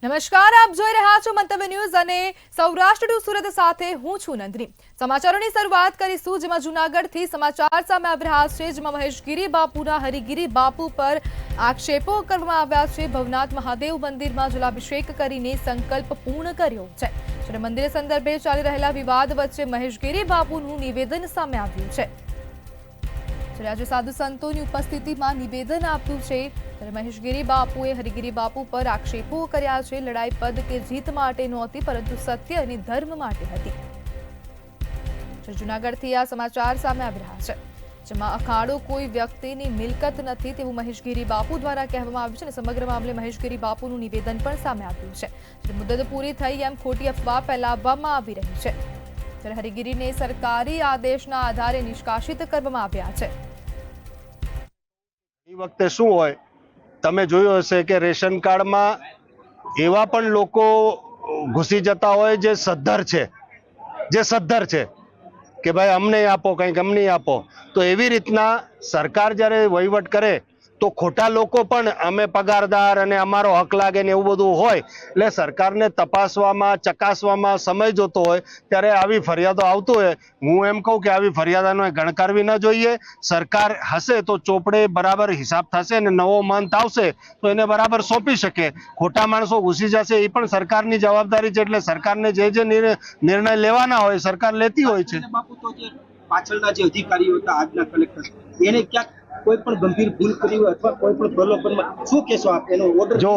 નમસ્કાર, આપ જોઈ રહ્યા છો મંતવ્ય ન્યૂઝ અને સૌરાષ્ટ્ર ટુ સુરત સાથે હું છું નંદની। સમાચારોની શરૂઆત કરીશું, જેમાં જૂનાગઢથી સમાચાર સામે આવી રહ્યા છે, જેમાં મહેશગીરી બાપુના હરિગીરી બાપુ પર આક્ષેપો કરવામાં આવ્યા છે। ભવનાથ મહાદેવ મંદિરમાં જલાભિષેક કરીને સંકલ્પ પૂર્ણ કર્યો છે, જ્યારે મંદિર સંદર્ભે ચાલી રહેલા વિવાદ વચ્ચે મહેશગીરી બાપુનું નિવેદન સામે આવ્યું છે। આજે સાધુ સંતોની ઉપસ્થિતિમાં નિવેદન આપ્યું છે, ત્યારે મહેશગીરી બાપુએ હરિગીરી બાપુ પર આક્ષેપો કર્યા છે। લડાઈ પદ કે જીત માટે નહોતી, પરંતુ સત્ય અને ધર્મ માટે હતી। જૂનાગઢથી આ સમાચાર સામે આવી રહ્યા છે, જેમાં અખાડો કોઈ વ્યક્તિની મિલકત નથી તેવું મહેશગીરી બાપુ દ્વારા કહેવામાં આવ્યું છે, અને સમગ્ર મામલે મહેશગીરી બાપુનું નિવેદન પણ સામે આવ્યું છે। મુદ્દત પૂરી થઈ એમ ખોટી અફવા ફેલાવવામાં આવી રહી છે, ત્યારે હરિગીરીને સરકારી આદેશના આધારે નિષ્કાસિત કરવામાં આવ્યા છે। એ વખતે શું હોય, તમે જોયું હશે કે રેશન કાર્ડમાં એવા પણ લોકો ઘૂસી જતા હોય જે સદ્ધર છે કે ભાઈ અમને આપો, કંઈક અમને આપો। તો એવી રીતના સરકાર જ્યારે વહીવટ કરે તો ખોટા લોકો પણ અમે પગારદાર અને અમારો હક લાગે ને એવું બધું હોય, એટલે સરકારને તપાસવામાં ચકાસવામાં સમય જોતો હોય ત્યારે આવી ફરિયાદો આવતો હોય। હું એમ કહું કે આવી ફરિયાદોને ગણકારવી ન જોઈએ। સરકાર હશે તો ચોપડે બરાબર હિસાબ થશે અને નવો મંથ આવશે તો એને બરાબર સોંપી શકે। ખોટા માણસો ઘૂસી જશે એ પણ સરકારની જવાબદારી છે, એટલે સરકારને જે નિર્ણય લેવાના હોય સરકાર લેતી હોય છે। પાછળના જે અધિકારીઓ હતા, આજના કલેક્ટર, એને ક્યાંક કોઈ પણ ગંભીર ભૂલ કરી હોય અથવા કોઈ પણ પ્રલોભનમાં શું કહેશો આપ? એનો ઓર્ડર જો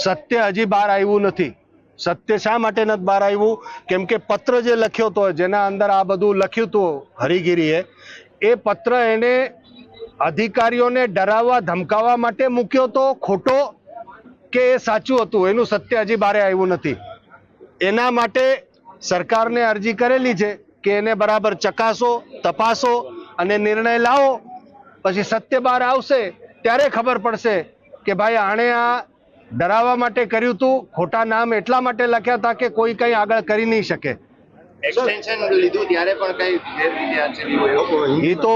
સત્ય હજી બહાર આવ્યું નથી। સત્ય શા માટે નથી બહાર આવ્યું? કેમ કે પત્ર જે લખ્યો હતો, જેના અંદર આ બધું લખ્યું હતું હરિગીરીએ, એ પત્ર એને અધિકારીઓને ડરાવવા ધમકાવવા માટે મૂક્યો હતો ખોટો, કે એ સાચું હતું? એનું સત્ય હજી બહાર આવ્યું નથી। એના માટે સરકારને અરજી કરેલી છે કે એને બરાબર ચકાસો, તપાસો અને નિર્ણય લાવો। પછી સત્ય બહાર આવશે ત્યારે ખબર પડશે કે ભાઈ આણે આ ડરાવવા માટે કર્યું હતું, ખોટા નામ એટલા માટે લખ્યા હતા કે કોઈ કંઈ આગળ કરી નહીં શકે। એક્સટેન્શન લીધું ત્યારે પણ કઈ એ તો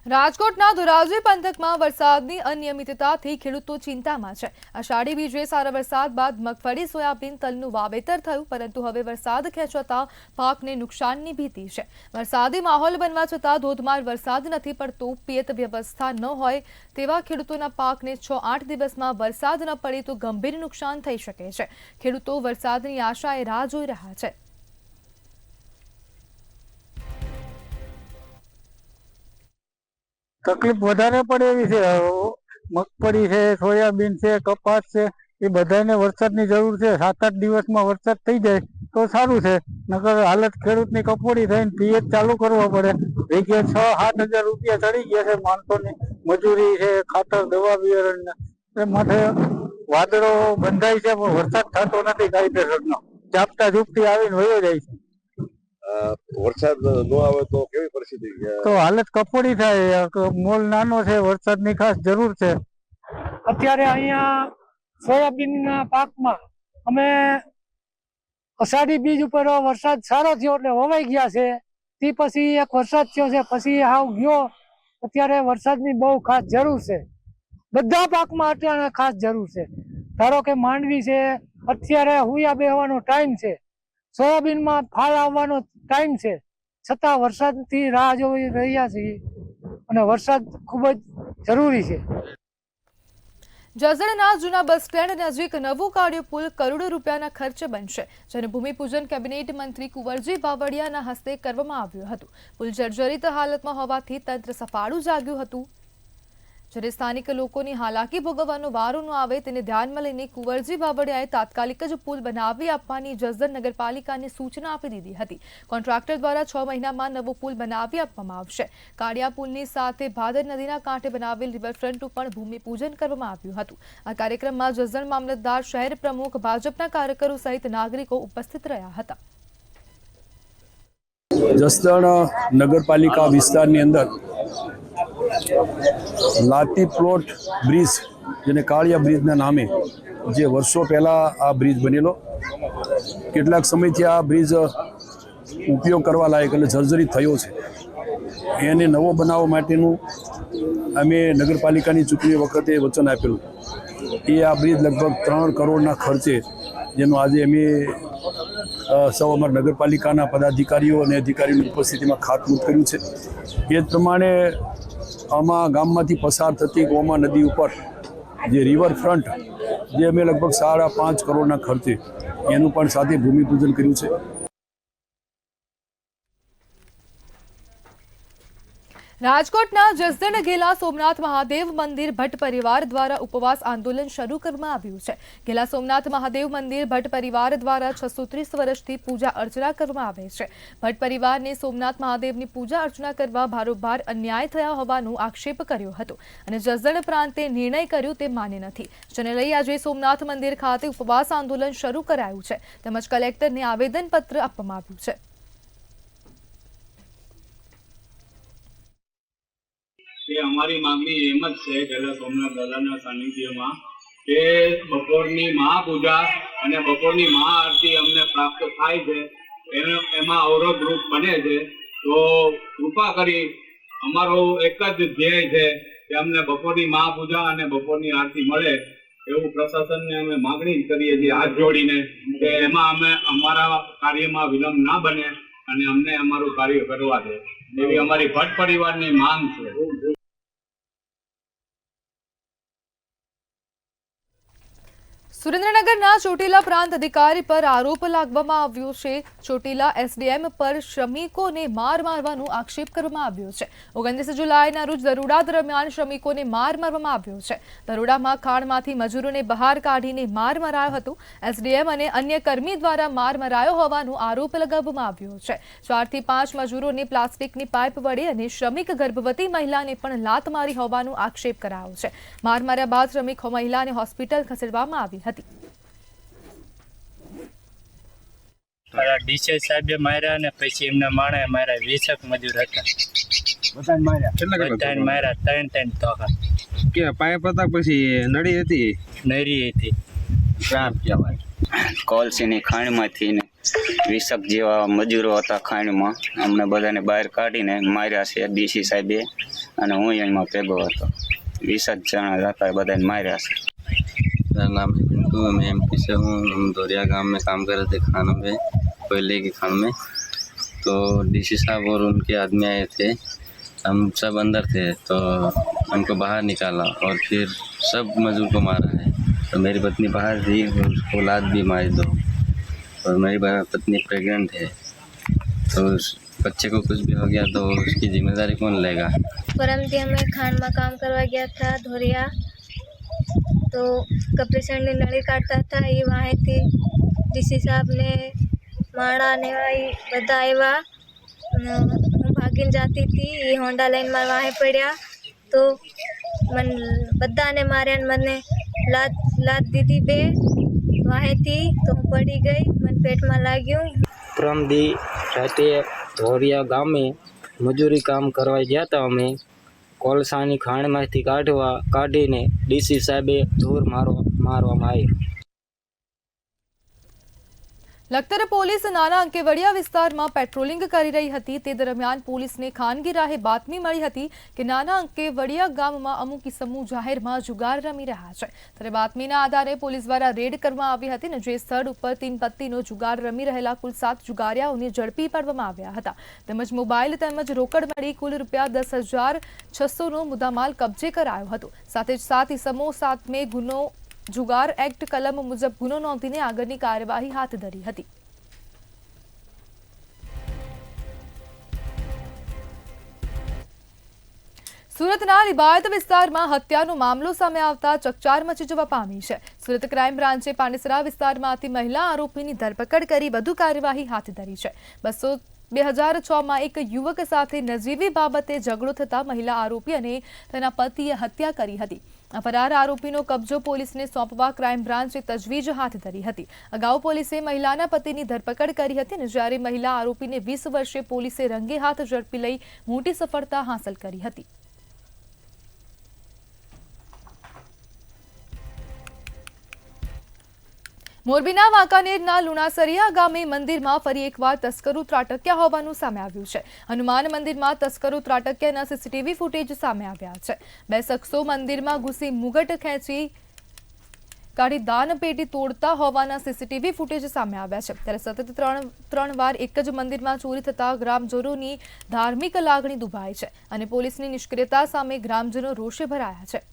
રાજકોટના ધોરાજી પંથકમાં વરસાદની અનિયમિતતાથી ખેડૂતો ચિંતામાં છે। અષાઢી બીજે સારા વરસાદ બાદ મગફળી, સોયાબીન, તલનું વાવેતર થયું, પરંતુ હવે વરસાદ ખેંચાતા પાકને નુકસાનની ભીતિ છે। વરસાદી માહોલ બનવા છતાં ધોધમાર વરસાદ નથી પડતો। પિયત વ્યવસ્થા ન હોય તેવા ખેડૂતોના પાકને 6-8 દિવસમાં વરસાદ ન પડે તો ગંભીર નુકસાન થઈ શકે છે। ખેડૂતો વરસાદની આશાએ રાહ જોઈ રહ્યા છે। તકલીફ વધારે પડે એવી છે। મગફળી છે, સોયાબીન છે, કપાસ છે, એ બધાને વરસાદની જરૂર છે। 7-8 દિવસમાં વરસાદ થઈ જાય તો સારું છે, નકર હાલત ખેડૂતની કફોડી થઈને પિયત ચાલુ કરવો પડે। જગ્યાએ 6-7 હજાર રૂપિયા ચડી ગયા છે માણસોની મજૂરી છે, ખાતર, દવા, બિયારણ માટે વાદળો બંધાય છે પણ વરસાદ થતો નથી કાયદેસરનો। ઝાપટા ઝૂપટી આવીને વયો જાય છે। વરસાદ ન આવે તો કેવી પરિસ્થિતિ? તો હાલત કફોડી થાય। મોલ નાનો છે, વરસાદની ખાસ જરૂર છે। અત્યારે અહીંયા સોયાબીનના પાકમાં અમે અષાઢી બીજ ઉપર વરસાદ સારો થયો એટલે વવાઈ ગયા છે। તે પછી એક વરસાદ થયો છે, પછી હાવ ગયો। અત્યારે વરસાદની બહુ ખાસ જરૂર છે, બધા પાકમાં અત્યારે ખાસ જરૂર છે। ધારો કે માંડવી છે, અત્યારે હુયા બેહવાનો ટાઈમ છે, સોયાબીનમાં ફાલ આવવાનો ટાઈમ છે, છતાં વરસાદથી રાહ જોઈ રહ્યા છીએ અને વરસાદ ખૂબ જ જરૂરી છે। જસદણના જૂના બસ સ્ટેન્ડ નજીક નવું કાળિયો પુલ કરોડો રૂપિયાના ખર્ચે બનશે, જેનું ભૂમિપૂજન કેબિનેટ મંત્રી કુંવરજી બાવળિયાના હસ્તે કરવામાં આવ્યું હતું। પુલ જર્જરિત હાલતમાં હોવાથી તંત્ર સફાળું જાગ્યું હતું, જ્યારે સ્થાનિક લોકોની હાલાકી ભોગવવાનો વારો ન આવે તેને ધ્યાનમાં લઈને કુંવરજી બાવળિયાએ તાત્કાલિક જ પુલ બનાવી આપવાની જસદણ નગરપાલિકાને સૂચના આપી દીધી હતી। કોન્ટ્રાક્ટર દ્વારા 6 મહિનામાં નવો પુલ બનાવી આપવામાં આવશે। કાળિયા પુલની સાથે ભાદર નદીના કાંઠે બનાવેલ રિવરફ્રન્ટનું પણ ભૂમિપૂજન કરવામાં આવ્યું હતું। આ કાર્યક્રમમાં જસદણ મામલતદાર, શહેર પ્રમુખ, ભાજપના કાર્યકરો સહિત નાગરિકો ઉપસ્થિત રહ્યા હતા। જસદણ નગરપાલિકા વિસ્તારની અંદર લાતી પ્લોટ બ્રિજ, જેને કાળિયા બ્રિજના નામે, જે વર્ષો પહેલાં આ બ્રિજ બનેલો, કેટલાક સમયથી આ બ્રિજ ઉપયોગ કરવા લાયક એટલે જર્જરિત થયો છે। એને નવો બનાવવા માટેનું અમે નગરપાલિકાની ચૂંટણી વખતે વચન આપેલું, એ આ બ્રિજ લગભગ 3 કરોડના ખર્ચે, જેનું આજે અમે સૌ અમારા નગરપાલિકાના પદાધિકારીઓ અને અધિકારીઓની ઉપસ્થિતિમાં ખાતમુહૂર્ત કર્યું છે. એ જ પ્રમાણે આમાં ગામમાંથી પસાર થતી ગોમા નદી ઉપર જે રિવરફ્રન્ટ, જે અમે લગભગ 5.5 કરોડના ખર્ચે એનું પણ સાથે ભૂમિપૂજન કર્યું છે. રાજકોટના જસદણ ગેલા સોમનાથ મહાદેવ મંદિર ભટ્ટ પરિવાર દ્વારા ઉપવાસ આંદોલન શરૂ કરવામાં આવ્યું છે. ગેલા સોમનાથ મહાદેવ મંદિર ભટ્ટ પરિવાર દ્વારા 630 વર્ષથી પૂજા અર્ચના કરવામાં આવે છે. ભટ્ટ પરિવારને સોમનાથ મહાદેવની પૂજા અર્ચના કરવા ભારોભાર અન્યાય થયા હોવાનો આક્ષેપ કર્યો હતો અને જસદણ પ્રાંતે નિર્ણય કર્યો તે માન્ય નથી, જેને લઈ આજે સોમનાથ મંદિર ખાતે ઉપવાસ આંદોલન શરૂ કરાયું છે તેમજ કલેક્ટરને આવેદનપત્ર આપવામાં આવ્યું છે. કે અમારી માંગણી એમ જ છે ગેલા સોમનાથ દાદાના સાનિધ્યમાં કે બપોરની મહાપૂજા અને બપોરની મહાઆરતી અમને પ્રાપ્ત થાય છે, એમાં અવરોધરૂપ બને છે. તો કૃપા કરી અમારો એક જ ધ્યેય છે કે અમને બપોરની મહાપૂજા અને બપોરની આરતી મળે, એવું પ્રશાસનને અમે માંગણી કરીએ છીએ હાથ જોડીને કે એમાં અમે અમારા કાર્યમાં વિલંબ ના બને અને અમને અમારું કાર્ય કરવા દે, એવી અમારી ભટ્ટ પરિવારની માંગ છે. સુરેન્દ્રનગરના ચોટીલા પ્રાંત અધિકારી પર આરોપ લાગવામાં આવ્યો છે. ચોટીલા એસડીએમ પર શ્રમિકોને માર મારવાનો આક્ષેપ કરવામાં આવ્યો છે. 29 જુલાઈના રોજ દરોડા દરમિયાન શ્રમિકોને માર મારવામાં આવ્યો છે. દરોડામાં ખાણમાંથી મજૂરોને બહાર કાઢીને માર મરાયો હતો. એસડીએમ અને અન્ય કર્મી દ્વારા માર મરાયો હોવાનો આરોપ લગાવવામાં આવ્યો છે. 4 થી 5 મજૂરોને પ્લાસ્ટિકની પાઇપ વડે અને શ્રમિક ગર્ભવતી મહિલાને પણ લાત મારી હોવાનો આક્ષેપ કરાયો છે. માર માર્યા બાદ શ્રમિક મહિલાને હોસ્પિટલ ખસેડવામાં આવી હતી. ડીસે સાહેબે માર્યા ને પછી એમના માણસે માર્યા. 20 મજૂર હતા, બધાને માર્યા 3 ધોકા. કે પાઇપ હતા પછી નળી હતી? નરી હતી. ટ્રાપ કહેવાય. કોલસીની ખાણમાંથી ને 20 જેવા મજૂરો હતા ખાણમાં, અમને બધાને બહાર કાઢીને માર્યા છે ડીસી સાહેબે, અને હું એમાં ભેગો હતો. 20 જણા હતા, બધાને માર્યા છે. मेरा नाम है पिंटू, मैं एमपी से हूँ. हम दोरिया गांव में काम कर रहे थे खानों में, कोयले की खान में. तो डीसी साहब और उनके आदमी आए थे, हम सब अंदर थे तो हमको बाहर निकाला और फिर सब मजदूर को मारा है. तो मेरी पत्नी बाहर थी, उसको लात भी मारी 2, और मेरी पत्नी प्रेग्नेंट है. तो उस बच्चे को कुछ भी हो गया तो उसकी जिम्मेदारी कौन लेगा? परमती हमें खान में काम करवा गया था धोरिया, तो कपड़े सड़ने नली काटता था. ये वहाँ थी डीसी साहब ने माड़ा ने बदा आया. હું ભાગીને જતી હતી, એ હોન્ડા લાઈનમાં વાહે પડ્યા તો મને બધાને માર્યા ને મને લાત દીધી 2 વાહેથી. તો હું પડી ગઈ, મને પેટમાં લાગ્યું. પ્રમદી રાતે ધોરિયા ગામે મજૂરી કામ કરવા ગયા હતા. અમે કોલસાની ખાણમાંથી કાઢીને ડીસી સાહેબે ધૂર મારવામાં આવી. લખતર પોલીસ નાના અંકેવડિયા વિસ્તારમાં પેટ્રોલિંગ કરી રહી હતી. તે દરમિયાન પોલીસને ખાનગી રાહે બાતમી મળી હતી કે નાના અંકેવડિયા ગામમાં અમુક ઇસમો જાહેરમાં જુગાર રમી રહ્યા છે. ત્યારે બાતમીના આધારે પોલીસ દ્વારા રેડ કરવામાં આવી હતી અને જે સ્થળ ઉપર 3 પત્તીનો જુગાર રમી રહેલા કુલ 7 જુગારિયાઓને ઝડપી પાડવામાં આવ્યા હતા. તેમજ મોબાઈલ તેમજ રોકડ મળી કુલ ₹10,600નો મુદ્દામાલ કબજે કરાયો હતો. સાથે જ 7 ઇસમો સામે ગુનો જુગાર એક્ટ કલમ મુજબ ગુનો નોંધીને આગળની કાર્યવાહી હાથ ધરી હતી. સુરતના લિંબાયત વિસ્તારમાં હત્યાનો મામલો સામે આવતા ચકચાર મચી જવા પામી છે. સુરત ક્રાઇમ બ્રાન્ચે પાંડેસરા વિસ્તારમાંથી મહિલા આરોપીની ધરપકડ કરી વધુ કાર્યવાહી હાથ ધરી છે. 2006માં એક યુવક સાથે નજીવી બાબતે ઝઘડો થતા મહિલા આરોપી અને તેના પતિએ હત્યા કરી હતી. ફરાર આરોપીનો કબજો પોલીસને સોંપવા ક્રાઇમ બ્રાન્ચે તજવીજ હાથ ધરી હતી. અગાઉ પોલીસે મહિલાના પતિની ધરપકડ કરી હતી અને જ્યારે મહિલા આરોપીને 20 વર્ષે પોલીસે રંગે હાથ ઝડપી લઈ મોટી સફળતા હાંસલ કરી હતી. મોરબીના વાંકાનેરના લુણાસરિયા ગામે મંદિરમાં ફરી એકવાર તસ્કરો ત્રાટક્યા હોવાનું સામે આવ્યું છે. હનુમાન મંદિરમાં તસ્કરો ત્રાટક્યાના સીસીટીવી ફૂટેજ સામે આવ્યા છે. 2 શખ્સો મંદિરમાં ઘૂસી મુગટ ખેંચી કાઢી દાન પેટી તોડતા હોવાના સીસીટીવી ફૂટેજ સામે આવ્યા છે. ત્યારે સતત ત્રણ વાર એક જ મંદિરમાં ચોરી થતા ગ્રામજનોની ધાર્મિક લાગણી દુભાઈ છે અને પોલીસની નિષ્ક્રિયતા સામે ગ્રામજનો રોષે ભરાયા છે.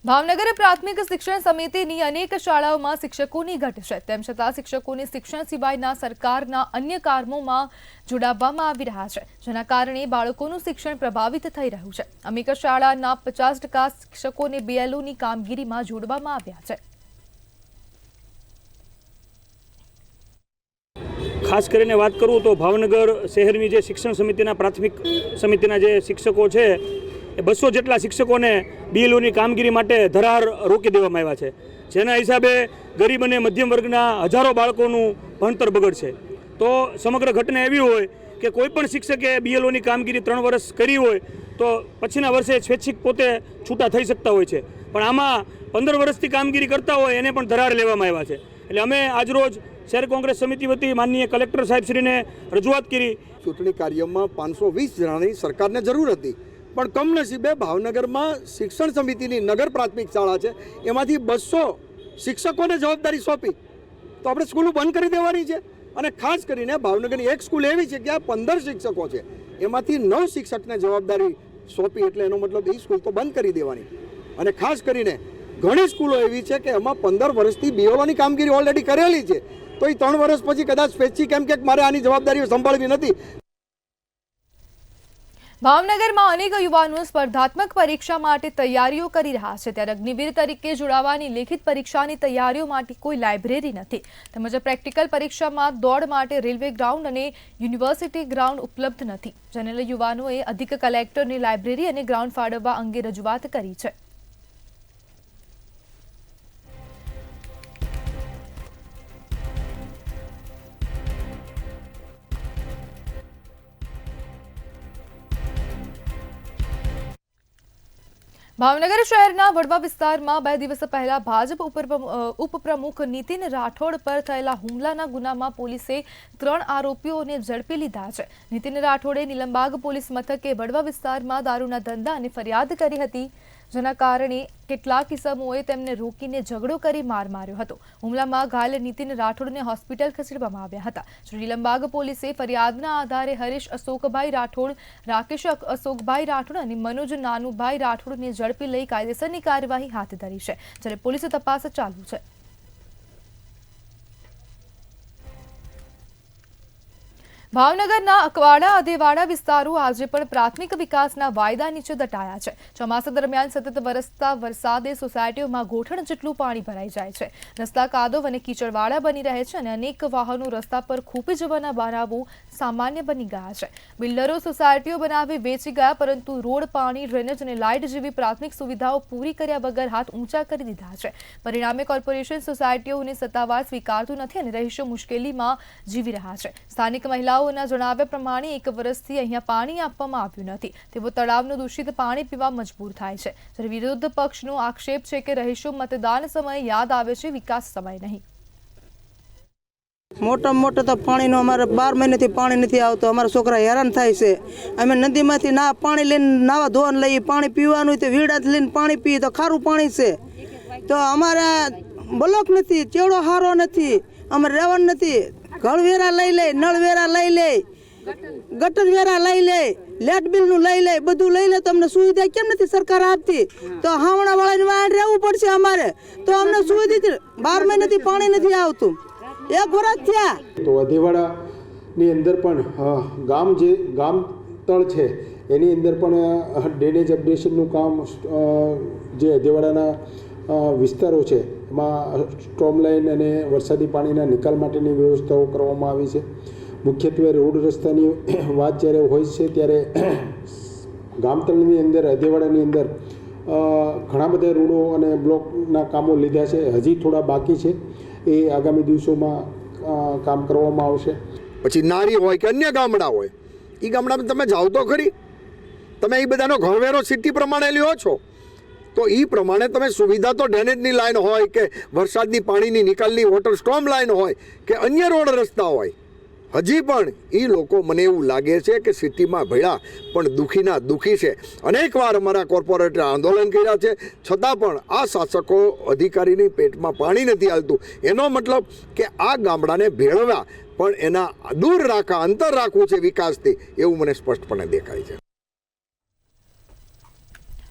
ભાવનગર પ્રાથમિક શિક્ષણ સમિતિની અનેક શાળાઓમાં શિક્ષકોની ઘટ છે. તેમ છતાં શિક્ષકોને શિક્ષણ સિવાયના સરકારના અન્ય કામોમાં જોડાવવામાં આવી રહ્યા છે, જેના કારણે બાળકોનું શિક્ષણ પ્રભાવિત થઈ રહ્યું છે. અનેક શાળાના 50% શિક્ષકોને BLOની કામગીરીમાં જોડવામાં આવ્યા છે. ખાસ કરીને વાત કરું તો ભાવનગર શહેરની જે શિક્ષણ સમિતિના પ્રાથમિક સમિતિના જે શિક્ષકો છે, 200 જેટલા શિક્ષકોને BLOની કામગીરી માટે ધરાર રોકી દેવામાં આવ્યા છે, જેના હિસાબે ગરીબ અને મધ્યમ વર્ગના હજારો બાળકોનું ભણતર બગડશે. તો સમગ્ર ઘટના એવી હોય કે કોઈ પણ શિક્ષકે BLOની કામગીરી 3 વર્ષ કરી હોય તો પછીના વર્ષે સ્વૈચ્છિક પોતે છૂટા થઈ શકતા હોય છે, પણ આમાં 15 વર્ષથી કામગીરી કરતા હોય એને પણ ધરાર લેવામાં આવ્યા છે. એટલે અમે આજરોજ શહેર કોંગ્રેસ સમિતિ વતી માનનીય કલેક્ટર સાહેબશ્રીને રજૂઆત કરી. ચૂંટણી કાર્યમાં 520 જણાની સરકારને જરૂર હતી, પણ કમનસીબે ભાવનગરમાં શિક્ષણ સમિતિની નગર પ્રાથમિક શાળા છે, એમાંથી 200 શિક્ષકોને જવાબદારી સોંપી તો આપણે સ્કૂલો બંધ કરી દેવાની છે. અને ખાસ કરીને ભાવનગરની એક સ્કૂલ એવી છે કે આ 15 શિક્ષકો છે, એમાંથી 9 શિક્ષકને જવાબદારી સોંપી, એટલે એનો મતલબ એ સ્કૂલ તો બંધ કરી દેવાની. અને ખાસ કરીને ઘણી સ્કૂલો એવી છે કે એમાં 15 વર્ષથી BLOની કામગીરી ઓલરેડી કરેલી છે, તો એ 3 વર્ષ પછી કદાચ સ્વૈચ્છિક એમ કે મારે આની જવાબદારીઓ સંભાળવી નથી. ભાવનગરમાં અનેક યુવાનો સ્પર્ધાત્મક પરીક્ષા માટે તૈયારીઓ કરી રહ્યા છે. ત્યારે અગ્નિવીર તરીકે જોડાવાની લેખિત પરીક્ષાની તૈયારીઓ માટે કોઈ લાઇબ્રેરી નથી, તેમજ પ્રેક્ટિકલ પરીક્ષામાં દોડ માટે રેલવે ગ્રાઉન્ડ અને યુનિવર્સિટી ગ્રાઉન્ડ ઉપલબ્ધ નથી, જેને લઈ યુવાનોએ અધિક કલેક્ટરને લાઇબ્રેરી અને ગ્રાઉન્ડ ફાળવવા અંગે રજૂઆત કરી છે. ભાવનગર શહેરના વડવા વિસ્તારમાં 2 દિવસ પહેલા ભાજપ ઉપપ્રમુખ નીતિન રાઠોડ પર થયેલા હુમલાના ગુનામાં પોલીસે 3 આરોપીઓને ઝડપી લીધા છે. નીતિન રાઠોડે નીલમબાગ પોલીસ મથકે વડવા વિસ્તારમાં દારૂના ધંધા અને ફરિયાદ કરી હતી, જેના કારણે કેટલાક ઇસમોએ તેમને રોકીને ઝઘડો કરી માર માર્યો હતો. હુમલામાં ઘાયલ નીતિન રાઠોડને હોસ્પિટલ ખસેડવામાં આવ્યા હતા. નીલમબાગ પોલીસે ફરિયાદના આધારે હરીશ અશોકભાઈ રાઠોડ, રાકેશ અશોકભાઈ રાઠોડ અને મનોજ નાનુભાઈ રાઠોડને ઝડપી લઈ કાયદેસરની કાર્યવાહી હાથ ધરી છે, જ્યારે પોલીસે તપાસ ચાલુ છે. ભાવનગરના અકવાડા અધેવાડા વિસ્તારો આજે પણ પ્રાથમિક વિકાસના વાયદા નીચે દટાયા છે. ચોમાસા દરમિયાન સતત વરસતા વરસાદે સોસાયટીઓમાં ગોઠણ જેટલું પાણી ભરાઈ જાય છે. રસ્તા કાદવ અને કીચડવાળા બની રહે છે અને અનેક વાહનો રસ્તા પર ખૂંપી જવાના બનાવો સામાન્ય બની ગયા છે. બિલ્ડરો સોસાયટીઓ બનાવી વેચી ગયા, પરંતુ રોડ, પાણી, ડ્રેનેજ અને લાઇટ જેવી પ્રાથમિક સુવિધાઓ પૂરી કર્યા વગર હાથ ઊંચા કરી દીધા છે. પરિણામે કોર્પોરેશન સોસાયટીઓને સત્તાવાર સ્વીકારતું નથી અને રહીશો મુશ્કેલીમાં જીવી રહ્યા છે. સ્થાનિક મહિલાઓ ના જણાવ્યા પ્રમાણે 1 વર્ષથી અહીંયા પાણી આપવામાં આવ્યું નથી, તેઓ તળાવનું દૂષિત પાણી પીવા મજબૂર થાય છે. જ્યારે વિરોધ પક્ષનો આક્ષેપ છે કે રહીશો મતદાન સમયે યાદ આવે છે, વિકાસ સમય નહીં. મોટા તો પાણીનો અમારે 12 મહિનાથી પાણી નથી આવતું. અમારા છોકરા હેરાન થાય છે. અમે નદીમાંથી પાણી લઈને નાવા ધોવાનું લઈએ, પાણી પીવાનું તો વીડાથી લઈને પાણી પીએ તો ખારું પાણી છે. તો અમારે બ્લોક નથી, ચેવડો હારો નથી, અમારે રહેવાનું નથી. ઘર વેરા લઈ લે, નળ વેરા લઈ લે, ગટર વેરા લઈ લે, લાઇટ બિલનું લઈ લે, બધું લઈ લે, તો અમને સુવિધા કેમ નથી સરકાર આપતી? તો હાવણા વાળાને વાળ રહેવું પડશે અમારે, તો અમને સુવિધા 12 મહિનાથી પાણી નથી આવતું, 1 વર્ષ થયા. તો અધેવાડાની અંદર પણ ગામ તળ છે એની અંદર પણ ડ્રેનેજ અપડેશનનું કામ, જે અધેવાડાના વિસ્તારો છે એમાં સ્ટ્રોમ લાઇન અને વરસાદી પાણીના નિકાલ માટેની વ્યવસ્થાઓ કરવામાં આવી છે. મુખ્યત્વે રોડ રસ્તાની વાત જ્યારે હોય છે ત્યારે ગામતળની અંદર, અધેવાડાની અંદર ઘણા બધા રોડો અને બ્લોકના કામો લીધા છે, હજી થોડા બાકી છે, એ આગામી દિવસોમાં કામ કરવામાં આવશે. પછી નારી હોય કે અન્ય ગામડા હોય, એ ગામડામાં તમે જાઓ તો ખરી, તમે એ બધાનો ઘરવેરો સિટી પ્રમાણે લ્યો છો, તો એ પ્રમાણે તમે સુવિધા તો ડ્રેનેજની લાઈન હોય કે વરસાદની પાણીની નિકાલની વોટર સ્ટોર્મ લાઈન હોય કે અન્ય રોડ રસ્તા હોય, હજી પણ એ લોકો મને એવું લાગે છે કે સિટીમાં ભળ્યા પણ દુઃખીના દુઃખી છે. અનેકવાર અમારા કોર્પોરેટરે આંદોલન કર્યા છે, છતાં પણ આ શાસકો અધિકારીની પેટમાં પાણી નથી હાલતું. એનો મતલબ કે આ ગામડાને ભેળવ્યા પણ એના દૂર રાખવા, અંતર રાખવું છે વિકાસથી, એવું મને સ્પષ્ટપણે દેખાય છે.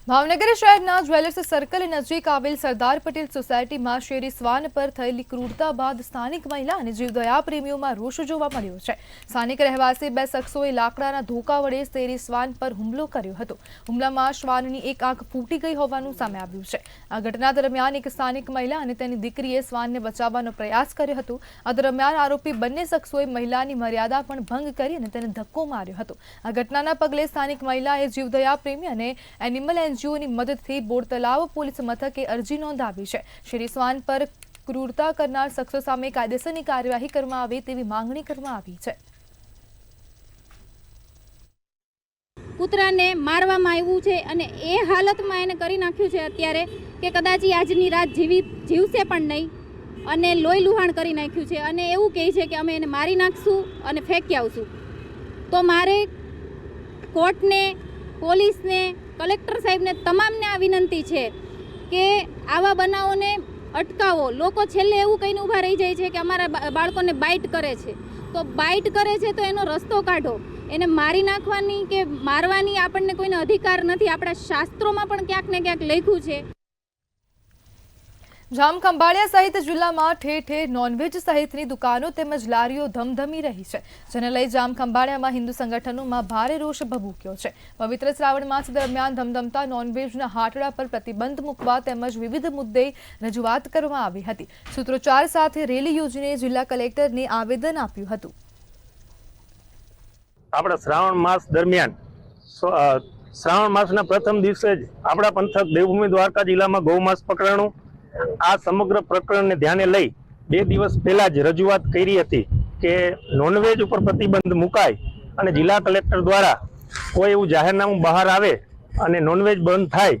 ભાવનગર શહેરના જ્વેલર્સ સર્કલ નજીક આવેલ સરદાર પટેલ સોસાયટીમાં શેરી શ્વાન પર થયેલી ક્રૂરતા બાદ સ્થાનિક મહિલા અને જીવદયા પ્રેમીઓમાં રોષ જોવા મળ્યો છે. સ્થાનિક રહેવાસી 2 શખ્સોએ લાકડાના ધોકા વડે શેરી શ્વાન પર હુમલો કર્યો હતો. હુમલામાં શ્વાનની એક આંખ ફૂટી ગઈ હોવાનું સામે આવ્યું છે. આ ઘટના દરમિયાન એક સ્થાનિક મહિલા અને તેની દીકરીએ શ્વાનને બચાવવાનો પ્રયાસ કર્યો હતો. આ દરમિયાન આરોપી બંને શખ્સોએ મહિલાની મર્યાદા પણ ભંગ કરી અને તેને ધક્કો માર્યો હતો. આ ઘટનાના પગલે સ્થાનિક મહિલાએ જીવદયા પ્રેમી અને એનિમલ ની મદદથી બોર તલાવ પોલીસ મથકે અરજી નોંધાવી છે. શેરી શ્વાન પર ક્રૂરતા કરનાર શખ્સો સામે કાયદેસરની કાર્યવાહી કરવામાં આવે તેવી માંગણી કરવામાં આવી છે. કૂતરાને મારવામાં આવ્યું છે અને એ હાલતમાં એને કરી નાખ્યું છે અત્યારે કે કદાચ આજની રાત જીવશે પણ નહીં અને લોહી લુહાણ કરી નાખ્યું છે અને એવું કહે છે કે અમે એને મારી નાખશું અને ફેંકી આવશું. તો મારે કોર્ટને, પોલીસને, કલેક્ટર સાહેબને તમામને આ વિનંતી છે કે આવા બનાવોને અટકાવો. લોકો છેલ્લે એવું કહીને ઊભા રહી જાય છે કે અમારા બાળકોને બાઇટ કરે છે, તો બાઇટ કરે છે તો એનો રસ્તો કાઢો. એને મારી નાખવાની કે મારવાની આપણને કોઈને અધિકાર નથી. આપણા શાસ્ત્રોમાં પણ ક્યાંક ને ક્યાંક લખ્યું છે. જામખંભાળિયા સહિત જિલ્લામાં ઠેર ઠેર નોનવેજ સહિતની દુકાનો તેમજ લારીઓ ધમધમી રહી છે, જેને લઈ જામખંભાળિયામાં હિન્દુ સંગઠનોમાં ભારે રોષ ભભૂક્યો છે. પવિત્ર શ્રાવણ માસ દરમિયાન ધમધમતા નોનવેજના હાટડા પર પ્રતિબંધ મૂકવા તેમજ વિવિધ મુદ્દે રજૂઆત કરવામાં આવી હતી. સૂત્રોચ્ચાર સાથે રેલી યોજીને જિલ્લા કલેક્ટરને આવેદન આપ્યું હતું. આપણા શ્રાવણ માસ દરમિયાન શ્રાવણ માસના પ્રથમ દિવસે જ આપણા પંથક દેવભૂમિ દ્વારકા જિલ્લામાં ગૌમાંસ પકડાણું. આ સમગ્ર પ્રકરણને ધ્યાને લઈ 2 દિવસ પહેલા જ રજૂઆત કરી હતી કે નોનવેજ ઉપર પ્રતિબંધ મુકાય અને જિલ્લા કલેક્ટર દ્વારા કોઈ એવું જાહેરનામું બહાર આવે અને નોનવેજ બંધ થાય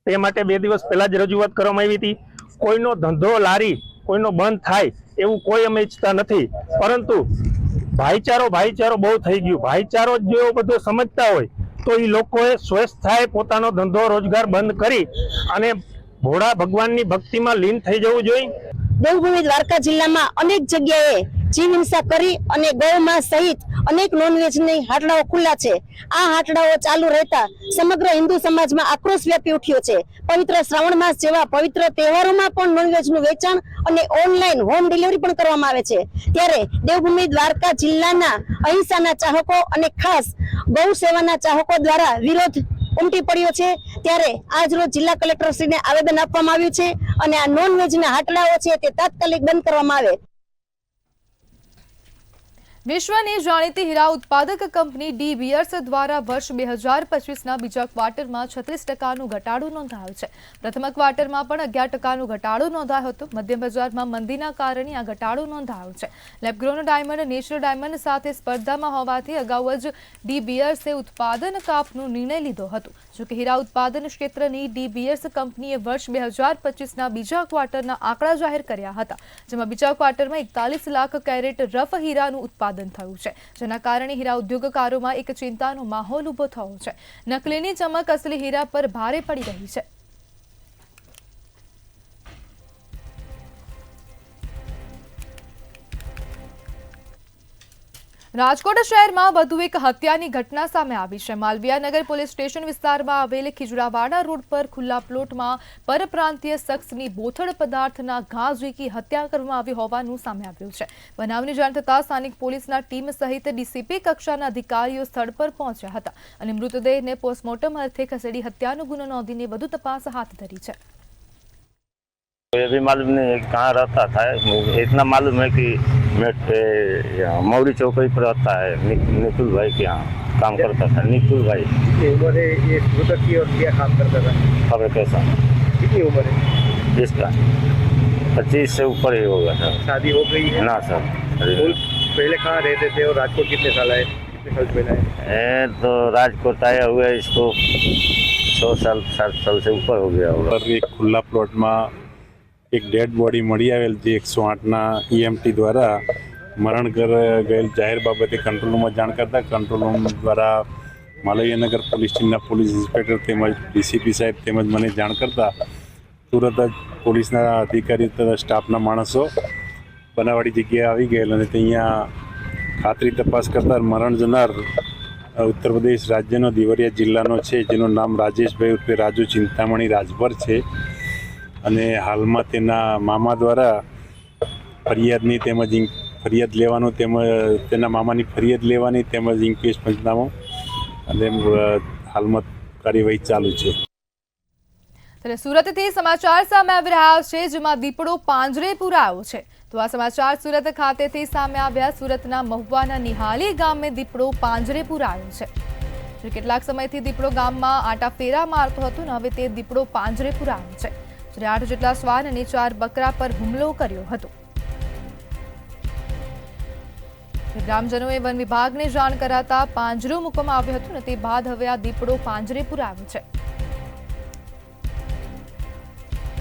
તે માટે 2 દિવસ પહેલા જ રજૂઆત કરવામાં આવી હતી. કોઈનો ધંધો લારી કોઈનો બંધ થાય એવું કોઈ અમે ઈચ્છતા નથી, પરંતુ ભાઈચારો બહુ થઈ ગયું. ભાઈચારો જો બધો સમજતા હોય તો એ લોકોએ સ્વસ્થાએ પોતાનો ધંધો રોજગાર બંધ કરી અને ભોળા ભગવાનની ભક્તિમાં લીન થઈ જવું જોઈએ. દેવભૂમિ દ્વારકા જિલ્લામાં અનેક જગ્યાએ જીવ હિંસા કરી અને ગૌમાંસ સહિત અનેક નોનવેજની હાટડાઓ ખુલ્લા છે. આ હાટડાઓ ચાલુ રહેતા સમગ્ર હિન્દુ સમાજમાં આક્રોશ વ્યાપી ઉઠ્યો છે. પવિત્ર શ્રાવણ માસ જેવા પવિત્ર તહેવારોમાં પણ નોનવેજનું વેચાણ અને ઓનલાઈન હોમ ડિલિવરી પણ કરવામાં આવે છે. ત્યારે દેવભૂમિ દ્વારકા જિલ્લાના અહિંસાના ચાહકો અને ખાસ ગૌ સેવાના ચાહકો દ્વારા વિરોધ ઉમટી પડ્યો છે. ત્યારે આજ રોજ જિલ્લા કલેક્ટરશ્રીને આવેદન આપવામાં આવ્યું છે અને આ નોનવેજના હાટડાઓ છે તે તાત્કાલિક બંધ કરવામાં આવે. વિશ્વની જાણીતી હીરા ઉત્પાદક કંપની ડી બીયર્સ દ્વારા વર્ષ 2025ના બીજા ક્વાર્ટરમાં 36% ઘટાડો નોંધાયો છે. પ્રથમ ક્વાર્ટરમાં પણ 11% ઘટાડો નોંધાયો હતો. મધ્યમ બજારમાં મંદીના કારણે આ ઘટાડો નોંધાયો છે. લેબગ્રોન ડાયમંડ નેચરલ ડાયમંડ સાથે સ્પર્ધામાં હોવાથી અગાઉ જ ડી બીયર્સે ઉત્પાદન કાપનો નિર્ણય લીધો હતો. જોકે હીરા ઉત્પાદન ક્ષેત્રની ડી બીયર્સ કંપનીએ વર્ષ 2025ના બીજા ક્વાર્ટરના આંકડા જાહેર કર્યા હતા, જેમાં બીજા ક્વાર્ટરમાં 41 લાખ કેરેટ રફ હીરાનું ઉત્પાદન થયું છે, જેના કારણે હીરા ઉદ્યોગકારોમાં એક ચિંતાનો માહોલ ઉભો થયો છે. નકલીની ચમક અસલી હીરા પર ભારે પડી રહી છે. રાજકોટ શહેરમાં વધુ એક હત્યાની ઘટના સામે આવી છે. માલવીયાનગર પોલીસ સ્ટેશન વિસ્તારમાં આવેલ ખીજડાવાડા રોડ પર ખુલ્લા પ્લોટમાં પરપ્રાંતીય શખ્સની બોથડ પદાર્થના ઘા ઝીકી હત્યા કરવામાં આવી હોવાનું સામે આવ્યું છે. બનાવની જાણ થતાં સ્થાનિક પોલીસના ટીમ સહિત ડીસીપી કક્ષાના અધિકારીઓ સ્થળ પર પહોંચ્યા હતા અને મૃતદેહને પોસ્ટમોર્ટમ અર્થે ખસેડી હત્યાનો ગુનો નોંધીને વધુ તપાસ હાથ ધરી છે. ये भी मालूम नहीं कहाँ रहता था, इतना मालूम है कि मैं मौरी चौकी पर रहता है, निकुल भाई के यहाँ काम करता था. निकुल भाई कितनी उम्र है ये मृतक की और क्या काम करता था? खबर कैसा कितनी उम्र है इसका? 25 से ऊपर ही होगा सर. शादी हो गई है? ना सर. पहले कहाँ रहते थे और राजकोट कितने साल आए, कितने साल पहले आए? तो राजकोट आया हुआ है इसको 6 साल 7 साल से ऊपर हो गया होगा। एक खुला प्लॉट में एक डेड बॉडी मળી આવેલ જે 108ના EMT દ્વારા મરણ ગયેલ જાહેર બાબતે કંટ્રોલ રૂમમાં જાણ કરતા કંટ્રોલ રૂમ દ્વારા માલવીયનગર પોલીસ સ્ટેશનના પોલીસ ઇન્સ્પેક્ટર તેમજ ડીસીપી સાહેબ તેમજ મને જાણ કરતા તુરંત જ પોલીસના અધિકારી તથા સ્ટાફના માણસો બનાવવાળી જગ્યાએ આવી ગયેલ અને ત્યાં ખાતરી તપાસ કરતા મરણ જનાર ઉત્તર પ્રદેશ રાજ્યનો દેવરિયા જિલ્લાનો છે જેનું નામ રાજેશભાઈ ઉર્ફે રાજુ ચિંતામણી રાજભર છે અને હાલમાં તેના મામા દ્વારા ફરિયાદની તેમજ ફરિયાદ લેવાનું તેમજ તેના મામાની ફરિયાદ લેવાની તેમજ ઇન્ક્વેસ્ટ પંચનામું અને હાલમાં કાર્યવાહી ચાલુ છે। ત્યારે સુરતથી સમાચાર સામે આવી રહ્યા છે જેમાં દીપડો પાંજરે પુરાયો છે। તો આ સમાચાર સુરત ખાતેથી સામે આવ્યા। સુરતના મહુવાના નિહાળી ગામે દીપડો પાંજરે પુરાયો છે। કેટલાક સમયથી દીપડો ગામમાં આટા ફેરા મારતો હતો અને હવે તે દીપડો પાંજરે પુરાયો છે। જ્યારે 8 જેટલા શ્વાન અને 4 બકરા પર હુમલો કર્યો હતો। ગ્રામજનોએ વન વિભાગને જાણ કરાતા પાંજરો મૂકવામાં આવ્યો હતો અને તે બાદ હવે આ દીપડો પાંજરે પુરાયો છે।